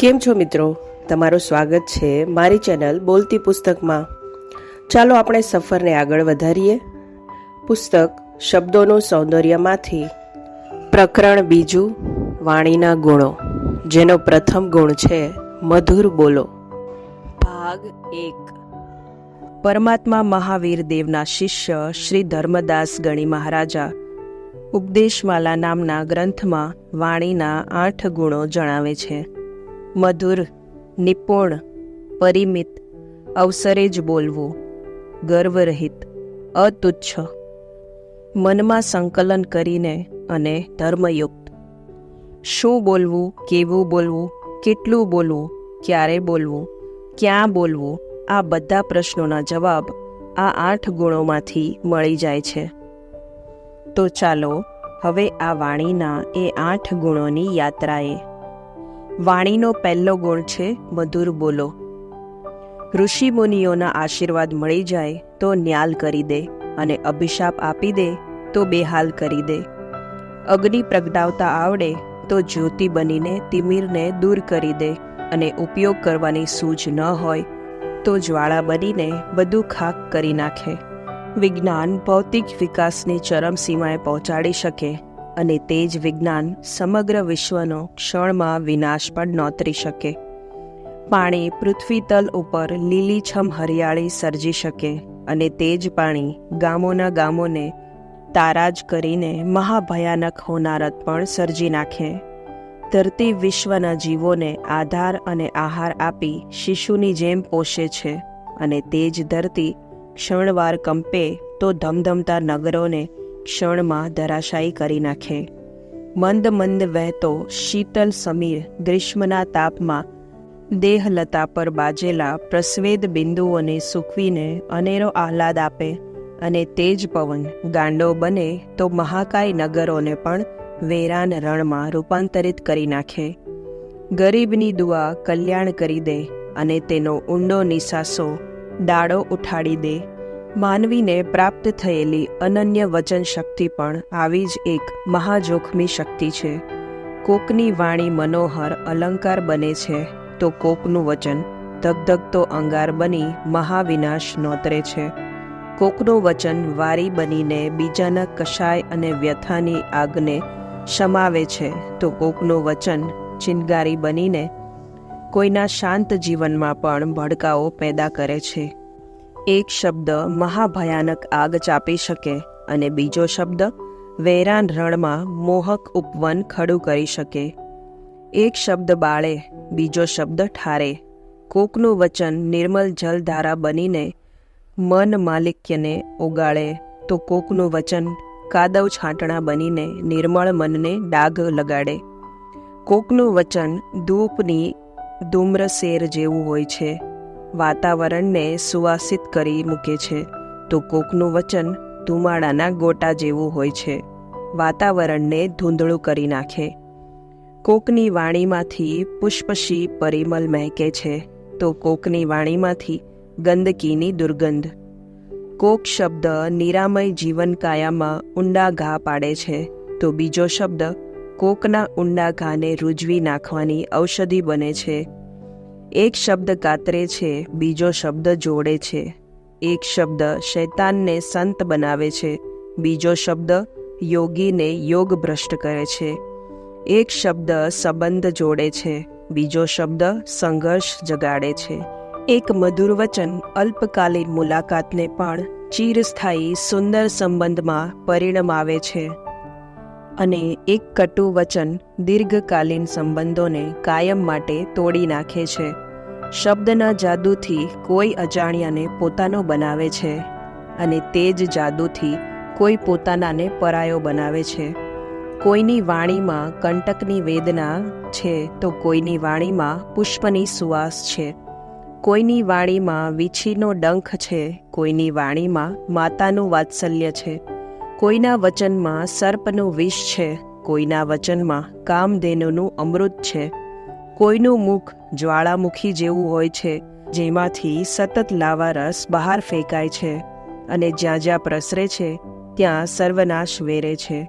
કેમ છો મિત્રો? તમારું સ્વાગત છે મારી ચેનલ બોલતી પુસ્તકમાં. ચાલો આપણે સફરને આગળ વધારીએ. પુસ્તક શબ્દોનું સૌંદર્યમાંથી પ્રકરણ બીજું, વાણીના ગુણો, જેનો પ્રથમ ગુણ છે મધુર બોલો. ભાગ 1. પરમાત્મા મહાવીર દેવના શિષ્ય શ્રી ધર્મદાસ ગણી મહારાજા ઉપદેશમાલા નામના ગ્રંથમાં વાણીના 8 ગુણો જણાવે છે. મધુર, નિપુણ, પરિમિત, અવસરે જ બોલવું, ગર્વરહિત, અતુચ્છ, મનમાં સંકલન કરીને અને ધર્મયુક્ત. શું બોલવું, કેવું બોલવું, કેટલું બોલવું, ક્યારે બોલવું, ક્યાં બોલવું, આ બધા પ્રશ્નોના જવાબ આ 8 ગુણોમાંથી મળી જાય છે. તો ચાલો હવે આ વાણીના એ 8 ગુણોની યાત્રાએ. વાણીનો પહેલો ગુણ છે મધુર બોલો. ઋષિ મુનિઓના આશીર્વાદ મળી જાય તો ન્યાલ કરી દે, અને અભિશાપ આપી દે તો બેહાલ કરી દે. અગ્નિ પ્રગટાવતા આવડે તો જ્યોતિ બનીને તિમિરને દૂર કરી દે, અને ઉપયોગ કરવાની સૂઝ ન હોય તો જ્વાળા બનીને બધું ખાક કરી નાખે. વિજ્ઞાન ભૌતિક વિકાસની ચરમસીમાએ પહોંચાડી શકે, અને તે જ વિજ્ઞાન સમગ્ર વિશ્વનો ક્ષણમાં વિનાશ પણ નોતરી શકે. પાણી પૃથ્વી તલ ઉપર લીલીછમ હરિયાળી સર્જી શકે, અને તે જ પાણી ગામોના ગામોને તારાજ કરીને મહાભયાનક હોનારત પણ સર્જી નાખે. ધરતી વિશ્વના જીવોને આધાર અને આહાર આપી શિશુની જેમ પોષે છે, અને તે જ ધરતી ક્ષણવાર કંપે તો ધમધમતા નગરોને ક્ષણમાં ધરાશાયી કરી નાખે. મંદ મંદ વહેતો શીતલ સમીર ગ્રીષ્મના તાપમાં દેહલતા પર બાજેલા પ્રસ્વેદ બિંદુઓને સૂકવીને અનેરો આહલાદ આપે, અને તે જ પવન ગાંડો બને તો મહાકાય નગરોને પણ વેરાન રણમાં રૂપાંતરિત કરી નાખે. ગરીબની દુઆ કલ્યાણ કરી દે, અને તેનો ઊંડો નિસાસો ડાળો ઉઠાડી દે. માનવીને પ્રાપ્ત થયેલી અનન્ય વચન શક્તિ પણ આવી જ એક મહાજોખમી શક્તિ છે. કોકની વાણી મનોહર અલંકાર બને છે, તો કોકનું વચન ધગધગતો અંગાર બની મહાવિનાશ નોતરે છે. કોકનું વચન વારી બનીને બીજાના કશાય અને વ્યથાની આગને શમાવે છે, તો કોકનું વચન ચિનગારી બનીને કોઈના શાંત જીવનમાં પણ ભડકાઓ પેદા કરે છે. એક શબ્દ મહાભયાનક આગ ચાપી શકે, અને બીજો શબ્દ વેરાન રણમાં મોહક ઉપવન ખડું કરી શકે. એક શબ્દ બાળે, બીજો શબ્દ ઠારે. કોકનું વચન નિર્મલ જલધારા બનીને મન માલિક્યને ઓગાળે, તો કોકનું વચન કાદવ છાંટણા બનીને નિર્મળ મનને ડાઘ લગાડે. કોકનું વચન ધૂપની ધૂમ્રસેર જેવું હોય છે, વાતાવરણને સુવાસિત કરી મૂકે છે, તો કોકનું વચન ધુમાડાના ગોટા જેવું હોય છે, વાતાવરણને ધૂંધળું કરી નાખે. કોકની વાણીમાંથી પુષ્પશી પરિમલ મહેકે છે, તો કોકની વાણીમાંથી ગંદકીની દુર્ગંધ. કોક શબ્દ નિરામય જીવન કાયામાં ઊંડા ઘા પાડે છે, તો બીજો શબ્દ કોકના ઊંડા ઘાને રૂજવી નાખવાની ઔષધિ બને છે. એક શબ્દ કાતરે છે, બીજો શબ્દ જોડે છે. એક શબ્દ શૈતાનને સંત બનાવે છે, બીજો શબ્દ યોગીને યોગ ભ્રષ્ટ કરે છે. એક શબ્દ સંબંધ જોડે છે, બીજો શબ્દ સંઘર્ષ જગાડે છે. એક મધુર વચન અલ્પકાલીન મુલાકાતને પણ ચિરસ્થાયી સુંદર સંબંધમાં પરિણમાવે છે, અને એક કટુ વચન દીર્ઘકાલીન સંબંધોને કાયમ માટે તોડી નાખે છે. શબ્દના જાદુથી કોઈ અજાણ્યાને પોતાનો બનાવે છે, અને તે જ જાદુથી કોઈ પોતાનાને પરાયો બનાવે છે. કોઈની વાણીમાં કંટકની વેદના છે, તો કોઈની વાણીમાં પુષ્પની સુવાસ છે. કોઈની વાણીમાં વીછીનો ડંખ છે, કોઈની વાણીમાં માતાનું વાત્સલ્ય છે. કોઈના વચનમાં સર્પનું વિષ છે, કોઈના વચનમાં કામધેનુનું અમૃત છે. કોઈનું મુખ જ્વાળામુખી જેવું હોય છે, જેમાંથી સતત લાવા રસ બહાર ફેંકાય છે, અને જ્યાં જ્યાં પ્રસરે છે ત્યાં સર્વનાશ વેરે છે.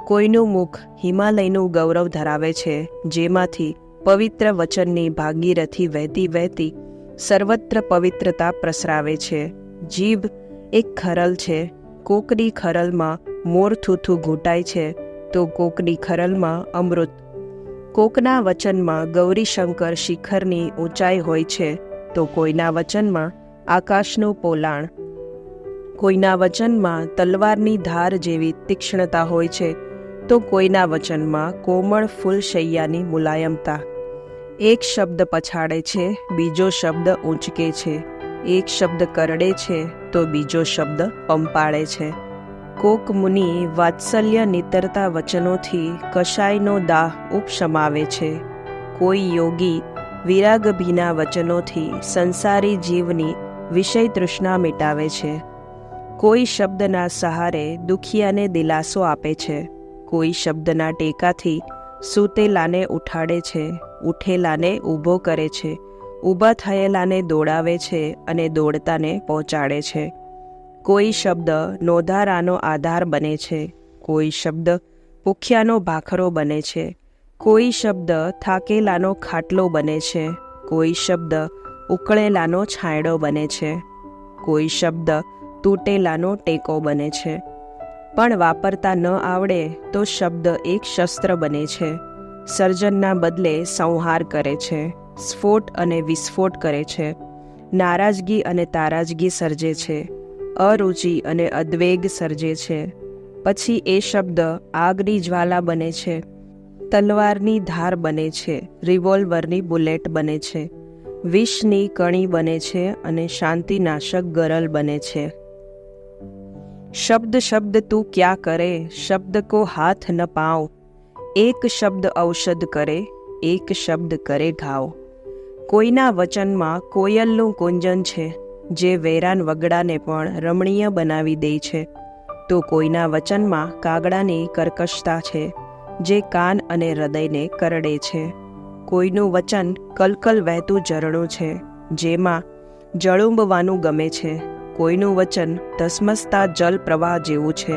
કોઈનું મુખ હિમાલયનું ગૌરવ ધરાવે છે, જેમાંથી પવિત્ર વચનની ભાગીરથી વહેતી વહેતી સર્વત્ર પવિત્રતા પ્રસરાવે છે. જીભ એક ખરલ છે. કોકની ખરલમાં મોર થૂથું ઘૂંટાય છે તો કોકની ખરલમાં અમૃત. કોકના વચનમાં ગૌરીશંકર શિખરની ઊંચાઈ હોય છે તો કોઈના વચનમાં આકાશનું પોલાણ. કોઈના વચનમાં તલવારની ધાર જેવી તીક્ષ્ણતા હોય છે તો કોઈના વચનમાં કોમળ ફૂલશૈયાની મુલાયમતા. એક શબ્દ પછાડે છે, બીજો શબ્દ ઊંચકે છે. એક શબ્દ કરડે છે તો બીજો શબ્દ પંપાળે છે. કોક મુનિ વાત્સલ્ય નીતરતા વચનોથી કશાયનો દાહ ઉપશમાવે છે. કોઈ યોગી વિરાગભીના વચનોથી સંસારી જીવની વિષય તૃષ્ણા મિટાવે છે. કોઈ શબ્દના સહારે દુખિયાને દિલાસો આપે છે. કોઈ શબ્દના ટેકાથી સૂતેલાને ઉઠાડે છે, ઉઠેલાને ઊભો કરે છે, ઊભા થયેલાને દોડાવે છે અને દોડતાને પહોંચાડે છે. કોઈ શબ્દ નોધારાનો આધાર બને છે, કોઈ શબ્દ ભૂખ્યાનો ભાખરો બને છે, કોઈ શબ્દ થાકેલાનો ખાટલો બને છે, કોઈ શબ્દ ઉકળેલાનો છાંયડો બને છે, કોઈ શબ્દ તૂટેલાનો ટેકો બને છે. પણ વાપરતા ન આવડે તો શબ્દ એક શસ્ત્ર બને છે. સર્જનના બદલે સંહાર કરે છે, સ્ફોટ અને વિસ્ફોટ કરે છે, નારાજગી અને તારાજગી સર્જે છે, અરુચિ અને અદ્વેગ સર્જે છે. પછી એ શબ્દ આગની જ્વાલા બને છે, તલવારની ધાર બને છે, રિવોલ્વરની બુલેટ બને છે, વિષની કણી બને છે અને શાંતિનાશક ગરલ બને છે. શબ્દ શબ્દ તું ક્યાં કરે, શબ્દ કો હાથ ન પાવ. એક શબ્દ ઔષધ કરે, એક શબ્દ કરે ઘાવ. કોઈના વચનમાં કોયલનું કુંજન છે જે વેરાન વગડાને પણ રમણીય બનાવી દે છે તો કોઈના વચનમાં કાગડાની કર્કશતા છે જે કાન અને હૃદયને કરડે છે. કોઈનું વચન કલકલ વહેતું ઝરણું છે જેમાં જળુંબવાનું ગમે છે. કોઈનું વચન ધસમસતા જલ પ્રવાહ જેવું છે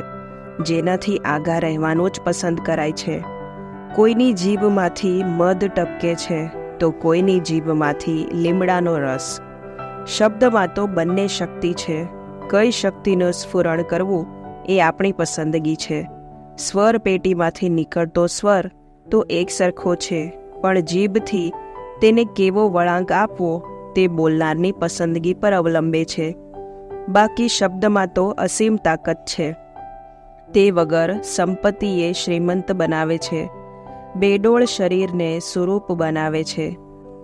જેનાથી આગા રહેવાનું જ પસંદ કરાય છે. કોઈની જીભમાંથી મધ ટપકે છે તો કોઈની જીભમાંથી લીમડાનો રસ. શબ્દમાં તો બંને શક્તિ છે. કઈ શક્તિનું સ્ફુરણ કરવું એ આપણી પસંદગી છે. સ્વર પેટીમાંથી નીકળતો સ્વર તો એક સરખો છે, પણ જીભથી તેને કેવો વળાંક આપવો તે બોલનારની પસંદગી પર અવલંબે છે. બાકી શબ્દમાં તો અસીમ તાકાત છે. તે વગર સંપત્તિએ શ્રીમંત બનાવે છે, બેડોળ શરીરને સુરૂપ બનાવે છે,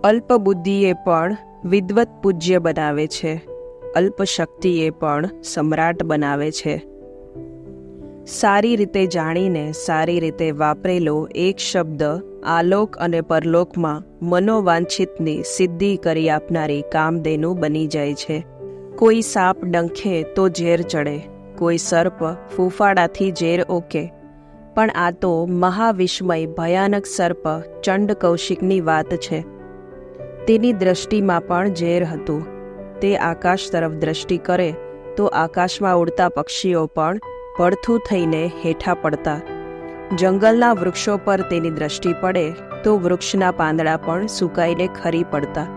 અલ્પ બુદ્ધિએ પણ વિદ્વત પૂજ્ય બનાવે છે, અલ્પ શક્તિએ પણ સમ્રાટ બનાવે છે. સારી રીતે જાણીને સારી રીતે વાપરેલો એક શબ્દ આલોક અને પરલોકમાં મનોવાંછિતની સિદ્ધિ કરી આપનારી કામધેનુ બની જાય છે. કોઈ સાપ ડંખે તો ઝેર ચડે, કોઈ સર્પ ફૂફાડાથી ઝેર ઓકે, પણ આ તો મહાવિસ્મય ભયાનક સર્પ ચંડ કૌશિકની વાત છે. તેની દ્રષ્ટિમાં પણ ઝેર હતું. તે આકાશ તરફ દ્રષ્ટિ કરે તો આકાશમાં ઉડતા પક્ષીઓ પણ પડથું થઈને હેઠા પડતા. જંગલના વૃક્ષો પર તેની દ્રષ્ટિ પડે તો વૃક્ષના પાંદડા પણ સુકાઈને ખરી પડતા.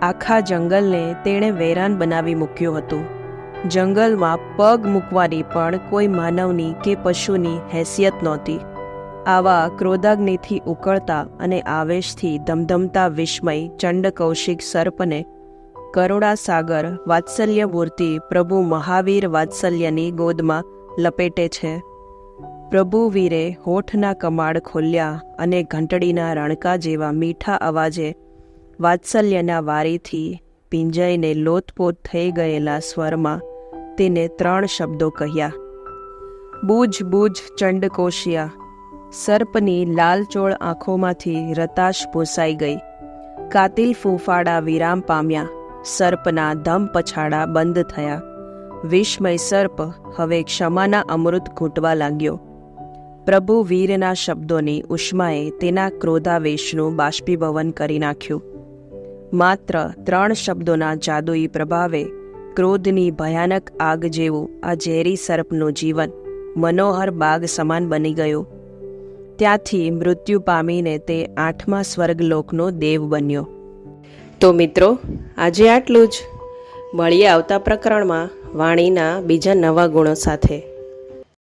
આખા જંગલને તેણે વેરાન બનાવી મૂક્યું હતું. જંગલમાં પગ મૂકવાની પણ કોઈ માનવની કે પશુની હેસિયત નહોતી. આવા ક્રોધાગ્નિથી ઉકળતા અને આવેશથી ધમધમતા વિસ્મય ચંડ કૌશિક સર્પને કરુણાસાગર વાત્સલ્ય મૂર્તિ પ્રભુ મહાવીર વાત્સલ્યની ગોદમાં લપેટે છે. પ્રભુવીરે હોઠના કમાડ ખોલ્યા અને ઘંટડીના રણકા જેવા મીઠા અવાજે વાત્સલ્યના વારીથી પીંજાઈને લોથપોથ થઈ ગયેલા સ્વરમાં તેને 3 શબ્દો કહ્યા. Booze booze ચંડકોશિયા. સર્પની લાલચોળ આંખોમાંથી રતાશ ભૂંસાઈ ગઈ. કાતિલ ફૂંફાડા વિરામ પામ્યા. સર્પના ધમ પછાડા બંધ થયા. વિસ્મય સર્પ હવે ક્ષમાના અમૃત ઘૂંટવા લાગ્યો. પ્રભુ વીરના શબ્દોની ઉષ્માએ તેના ક્રોધાવેશનું બાષ્પીભવન કરી નાખ્યું. માત્ર 3 શબ્દોના જાદુઈ પ્રભાવે ક્રોધની ભયાનક આગ જેવું આ ઝેરી સર્પનું જીવન મનોહર બાગ સમાન બની ગયું. ત્યાંથી મૃત્યુ પામીને તે 8મા સ્વર્ગલોકનો દેવ બન્યો. તો મિત્રો, આજે આટલું જ. મળીએ આવતા પ્રકરણમાં વાણીના બીજા નવા ગુણો સાથે.